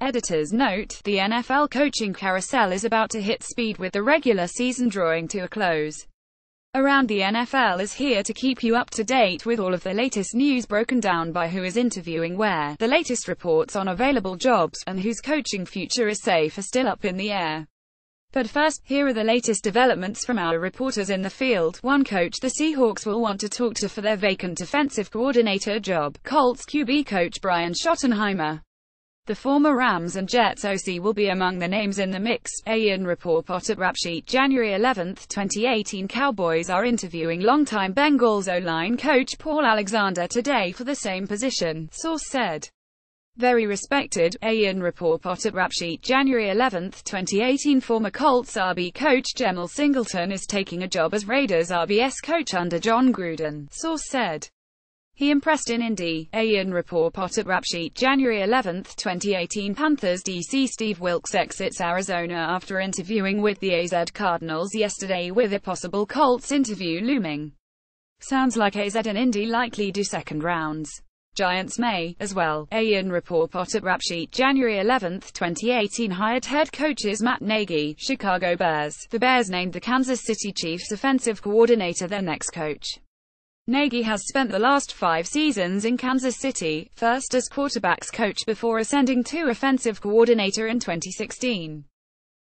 Editor's note: the NFL coaching carousel is about to hit speed with the regular season drawing to a close. Around the NFL is here to keep you up to date with all of the latest news broken down by who is interviewing where, the latest reports on available jobs, and whose coaching future is safe are still up in the air. But first, here are the latest developments from our reporters in the field. One coach the Seahawks will want to talk to for their vacant defensive coordinator job, Colts QB coach Brian Schottenheimer. The former Rams and Jets OC will be among the names in the mix. Ian Rappaport at Rap Sheet. January 11, 2018. Cowboys are interviewing longtime Bengals O-line coach Paul Alexander today for the same position, source said. Very respected. Ian Rappaport at Rap Sheet. January 11, 2018. Former Colts RB coach Jemal Singleton is taking a job as Raiders RBS coach under John Gruden, source said. He impressed in Indy. Ian Rappaport at Rap Sheet. January 11, 2018. Panthers DC Steve Wilks exits Arizona after interviewing with the AZ Cardinals yesterday, with a possible Colts interview looming. Sounds like AZ and Indy likely do second rounds. Giants may, as well. Ian Rappaport at Rap Sheet. January 11, 2018. Hired head coaches Matt Nagy, Chicago Bears. The Bears named the Kansas City Chiefs offensive coordinator their next coach. Nagy has spent the last 5 seasons in Kansas City, first as quarterbacks coach before ascending to offensive coordinator in 2016.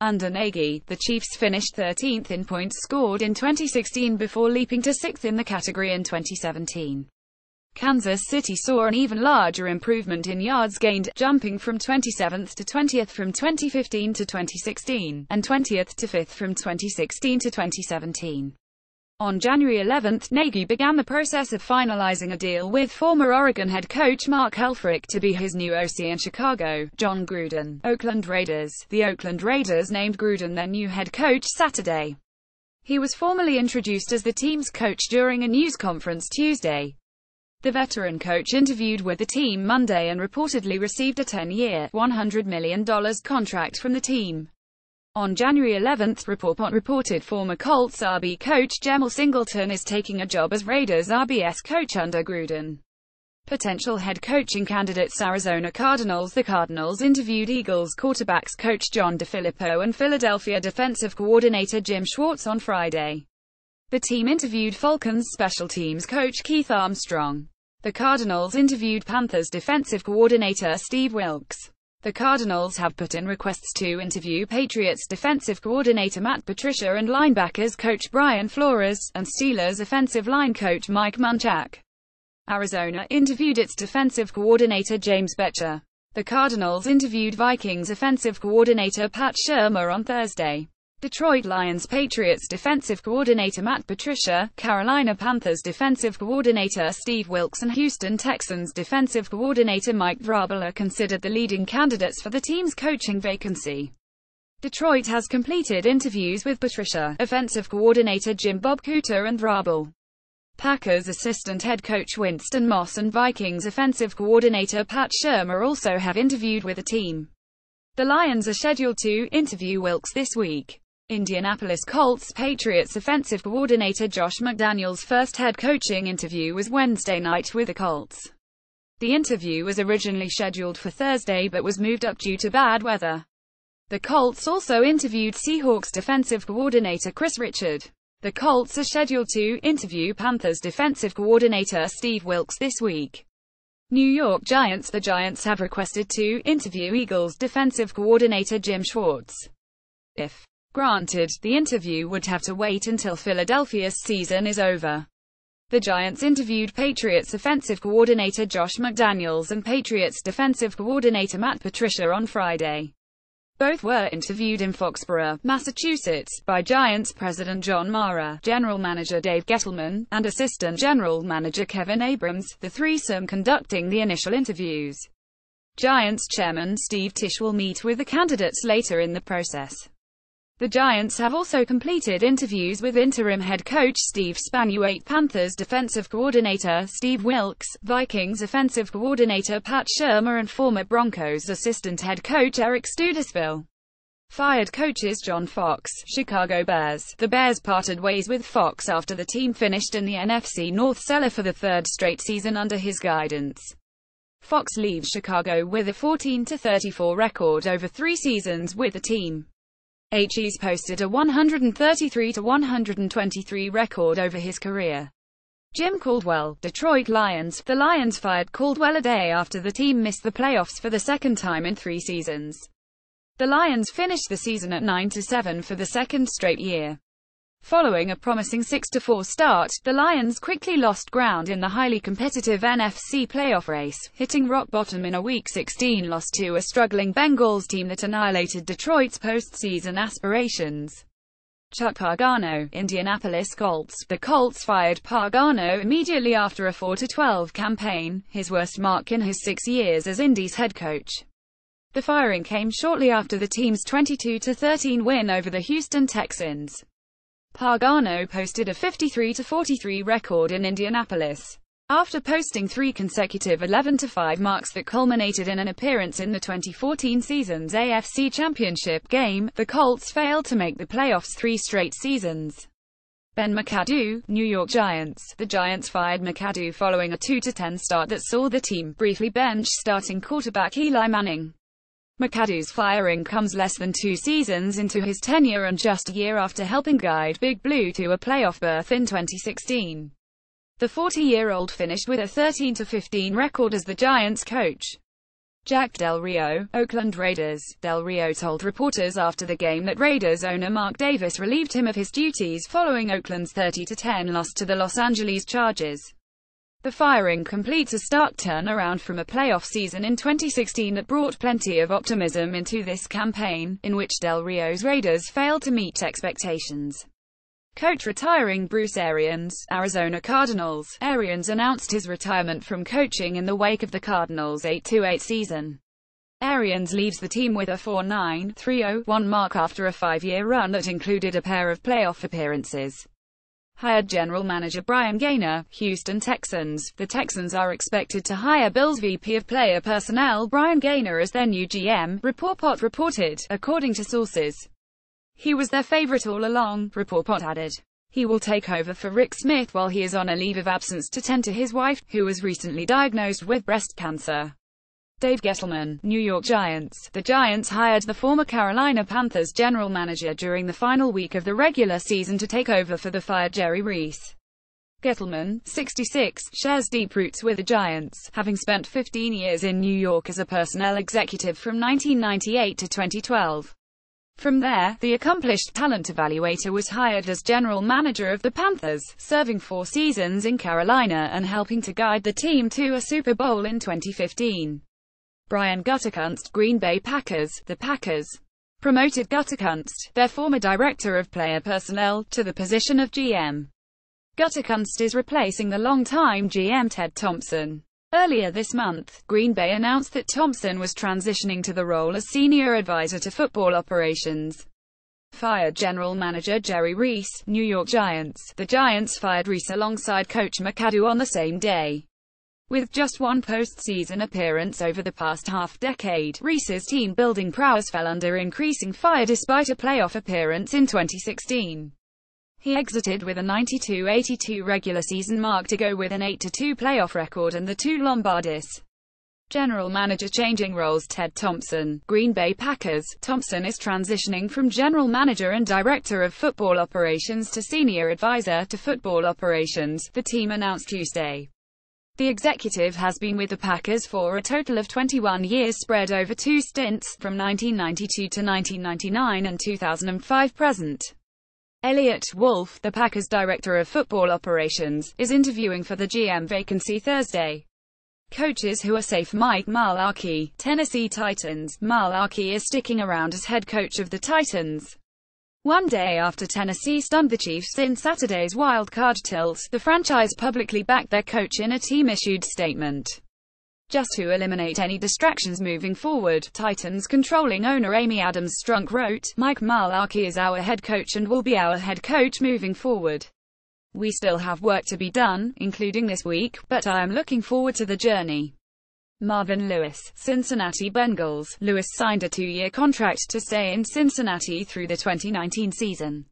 Under Nagy, the Chiefs finished 13th in points scored in 2016 before leaping to 6th in the category in 2017. Kansas City saw an even larger improvement in yards gained, jumping from 27th to 20th from 2015 to 2016, and 20th to 5th from 2016 to 2017. On January 11, Nagy began the process of finalizing a deal with former Oregon head coach Mark Helfrich to be his new OC in Chicago. John Gruden. Oakland Raiders. The Oakland Raiders named Gruden their new head coach Saturday. He was formally introduced as the team's coach during a news conference Tuesday. The veteran coach interviewed with the team Monday and reportedly received a 10-year, $100 million contract from the team. On January 11, Rappaport reported former Colts RB coach Jemal Singleton is taking a job as Raiders RBS coach under Gruden. Potential head coaching candidates: Arizona Cardinals. The Cardinals interviewed Eagles quarterbacks coach John DeFilippo and Philadelphia defensive coordinator Jim Schwartz on Friday. The team interviewed Falcons special teams coach Keith Armstrong. The Cardinals interviewed Panthers defensive coordinator Steve Wilks. The Cardinals have put in requests to interview Patriots defensive coordinator Matt Patricia and linebackers coach Brian Flores, and Steelers offensive line coach Mike Munchak. Arizona interviewed its defensive coordinator James Bettcher. The Cardinals interviewed Vikings offensive coordinator Pat Shurmur on Thursday. Detroit Lions Patriots defensive coordinator Matt Patricia, Carolina Panthers defensive coordinator Steve Wilks and Houston Texans defensive coordinator Mike Vrabel are considered the leading candidates for the team's coaching vacancy. Detroit has completed interviews with Patricia, offensive coordinator Jim Bob Cooter and Vrabel. Packers assistant head coach Winston Moss and Vikings offensive coordinator Pat Shurmur also have interviewed with the team. The Lions are scheduled to interview Wilks this week. Indianapolis Colts Patriots offensive coordinator Josh McDaniels' first head coaching interview was Wednesday night with the Colts. The interview was originally scheduled for Thursday but was moved up due to bad weather. The Colts also interviewed Seahawks defensive coordinator Chris Richard. The Colts are scheduled to interview Panthers defensive coordinator Steve Wilks this week. New York Giants. The Giants have requested to interview Eagles defensive coordinator Jim Schwartz. If granted, the interview would have to wait until Philadelphia's season is over. The Giants interviewed Patriots offensive coordinator Josh McDaniels and Patriots defensive coordinator Matt Patricia on Friday. Both were interviewed in Foxborough, Massachusetts, by Giants president John Mara, general manager Dave Gettleman, and assistant general manager Kevin Abrams, the threesome conducting the initial interviews. Giants chairman Steve Tisch will meet with the candidates later in the process. The Giants have also completed interviews with interim head coach Steve Spagnuolo, Panthers defensive coordinator Steve Wilks, Vikings offensive coordinator Pat Shurmur and former Broncos assistant head coach Eric Studesville. Fired coaches John Fox, Chicago Bears. The Bears parted ways with Fox after the team finished in the NFC North cellar for the third straight season under his guidance. Fox leaves Chicago with a 14-34 record over 3 seasons with the team. Hayes posted a 133-123 record over his career. Jim Caldwell, Detroit Lions. The Lions fired Caldwell a day after the team missed the playoffs for the second time in 3 seasons. The Lions finished the season at 9-7 for the second straight year. Following a promising 6-4 start, the Lions quickly lost ground in the highly competitive NFC playoff race, hitting rock bottom in a Week 16 loss to a struggling Bengals team that annihilated Detroit's postseason aspirations. Chuck Pagano, Indianapolis Colts. The Colts fired Pagano immediately after a 4-12 campaign, his worst mark in his 6 years as Indy's head coach. The firing came shortly after the team's 22-13 win over the Houston Texans. Pagano posted a 53-43 record in Indianapolis. After posting 3 consecutive 11-5 marks that culminated in an appearance in the 2014 season's AFC Championship game, the Colts failed to make the playoffs 3 straight seasons. Ben McAdoo, New York Giants. The Giants fired McAdoo following a 2-10 start that saw the team briefly bench starting quarterback Eli Manning. McAdoo's firing comes less than 2 seasons into his tenure and just a year after helping guide Big Blue to a playoff berth in 2016. The 40-year-old finished with a 13-15 record as the Giants coach. Jack Del Rio, Oakland Raiders. Del Rio told reporters after the game that Raiders owner Mark Davis relieved him of his duties following Oakland's 30-10 loss to the Los Angeles Chargers. The firing completes a stark turnaround from a playoff season in 2016 that brought plenty of optimism into this campaign, in which Del Rio's Raiders failed to meet expectations. Coach retiring. Bruce Arians, Arizona Cardinals. Arians announced his retirement from coaching in the wake of the Cardinals' 8-8 season. Arians leaves the team with a 4-9-3-0-1 mark after a 5-year run that included a pair of playoff appearances. Hired general manager Brian Gaynor, Houston Texans. The Texans are expected to hire Bills VP of Player Personnel Brian Gaynor as their new GM, Rappaport reported, according to sources. He was their favorite all along, Rappaport added. He will take over for Rick Smith while he is on a leave of absence to tend to his wife, who was recently diagnosed with breast cancer. Dave Gettleman, New York Giants. The Giants hired the former Carolina Panthers general manager during the final week of the regular season to take over for the fired Jerry Reese. Gettleman, 66, shares deep roots with the Giants, having spent 15 years in New York as a personnel executive from 1998 to 2012. From there, the accomplished talent evaluator was hired as general manager of the Panthers, serving 4 seasons in Carolina and helping to guide the team to a Super Bowl in 2015. Brian Gutekunst, Green Bay Packers. The Packers promoted Gutekunst, their former director of player personnel, to the position of GM. Gutekunst is replacing the longtime GM Ted Thompson. Earlier this month, Green Bay announced that Thompson was transitioning to the role as senior advisor to football operations. Fired general manager Jerry Reese, New York Giants. The Giants fired Reese alongside coach McAdoo on the same day. With just 1 postseason appearance over the past half-decade, Reese's team-building prowess fell under increasing fire despite a playoff appearance in 2016. He exited with a 92-82 regular season mark to go with an 8-2 playoff record and the 2 Lombardis. General manager changing roles. Ted Thompson, Green Bay Packers. Thompson is transitioning from general manager and director of football operations to senior advisor to football operations, the team announced Tuesday. The executive has been with the Packers for a total of 21 years spread over 2 stints, from 1992 to 1999 and 2005 present. Elliot Wolf, the Packers director of football operations, is interviewing for the GM vacancy Thursday. Coaches who are safe. Mike Mularkey, Tennessee Titans. Mularkey is sticking around as head coach of the Titans. One day after Tennessee stunned the Chiefs in Saturday's wild card tilt, the franchise publicly backed their coach in a team-issued statement. Just to eliminate any distractions moving forward, Titans controlling owner Amy Adams Strunk wrote, Mike Mularkey is our head coach and will be our head coach moving forward. We still have work to be done, including this week, but I am looking forward to the journey. Marvin Lewis, Cincinnati Bengals. Lewis signed a 2-year contract to stay in Cincinnati through the 2019 season.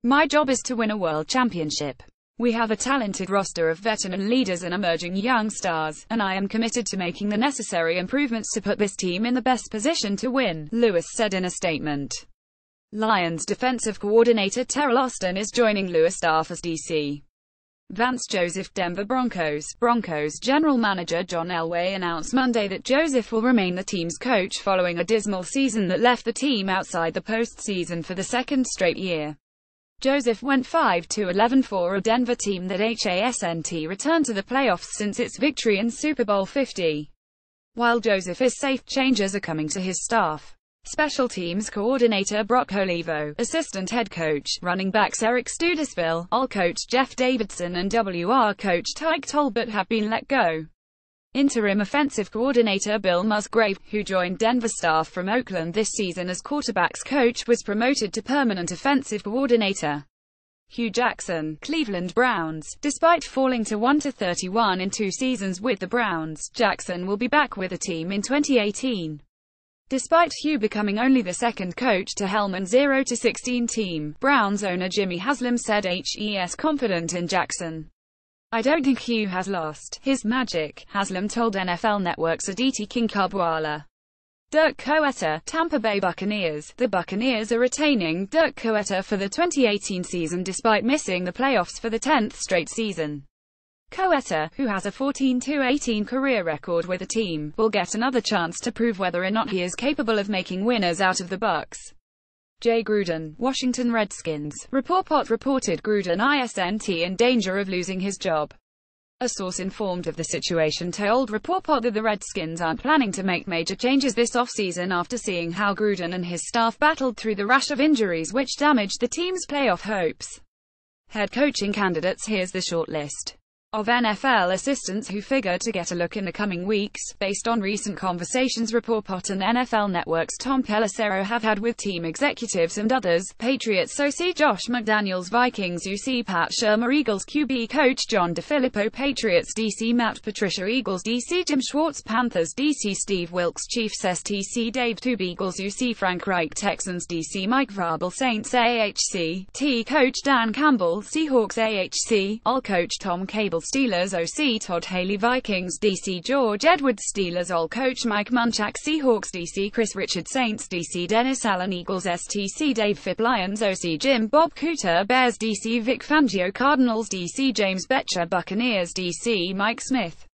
My job is to win a world championship. We have a talented roster of veteran leaders and emerging young stars, and I am committed to making the necessary improvements to put this team in the best position to win, Lewis said in a statement. Lions defensive coordinator Teryl Austin is joining Lewis' staff as DC. Vance Joseph. Denver Broncos general manager John Elway announced Monday that Joseph will remain the team's coach following a dismal season that left the team outside the postseason for the second straight year. Joseph went 5-11 for a Denver team that hasn't returned to the playoffs since its victory in Super Bowl 50. While Joseph is safe, changes are coming to his staff. Special teams coordinator Brock Olivo, assistant head coach, running backs Eric Studesville, all coach Jeff Davidson and WR coach Tyke Tolbert have been let go. Interim offensive coordinator Bill Musgrave, who joined Denver staff from Oakland this season as quarterbacks coach, was promoted to permanent offensive coordinator. Hugh Jackson, Cleveland Browns. Despite falling to 1-31 in 2 seasons with the Browns, Jackson will be back with the team in 2018. Despite Hugh becoming only the second coach to helm an 0-16 team, Browns owner Jimmy Haslam said he's confident in Jackson. I don't think Hugh has lost his magic, Haslam told NFL Network's Aditi Kinkhabwala. Dirk Koetter, Tampa Bay Buccaneers. The Buccaneers are retaining Dirk Koetter for the 2018 season despite missing the playoffs for the 10th straight season. Koetter, who has a 14-18 career record with the team, will get another chance to prove whether or not he is capable of making winners out of the Bucs. Jay Gruden, Washington Redskins. Rappaport reported Gruden isn't in danger of losing his job. A source informed of the situation told Rappaport that the Redskins aren't planning to make major changes this offseason after seeing how Gruden and his staff battled through the rash of injuries which damaged the team's playoff hopes. Head coaching candidates. Here's the short list of NFL assistants who figure to get a look in the coming weeks, based on recent conversations Rappaport and NFL Network's Tom Pelissero have had with team executives and others. Patriots OC Josh McDaniels, Vikings UC Pat Shurmur, Eagles QB coach John DeFilippo, Patriots DC Matt Patricia, Eagles DC Jim Schwartz, Panthers DC Steve Wilks, Chiefs STC Dave Toub, Eagles UC Frank Reich, Texans DC Mike Vrabel, Saints AHC T coach Dan Campbell, Seahawks AHC All coach Tom Cable, Steelers OC Todd Haley, Vikings DC George Edwards, Steelers All coach Mike Munchak, Seahawks DC Chris Richard, Saints DC Dennis Allen, Eagles STC Dave Phipp, Lions OC Jim Bob Cooter, Bears DC Vic Fangio, Cardinals DC James Betcher, Buccaneers DC Mike Smith.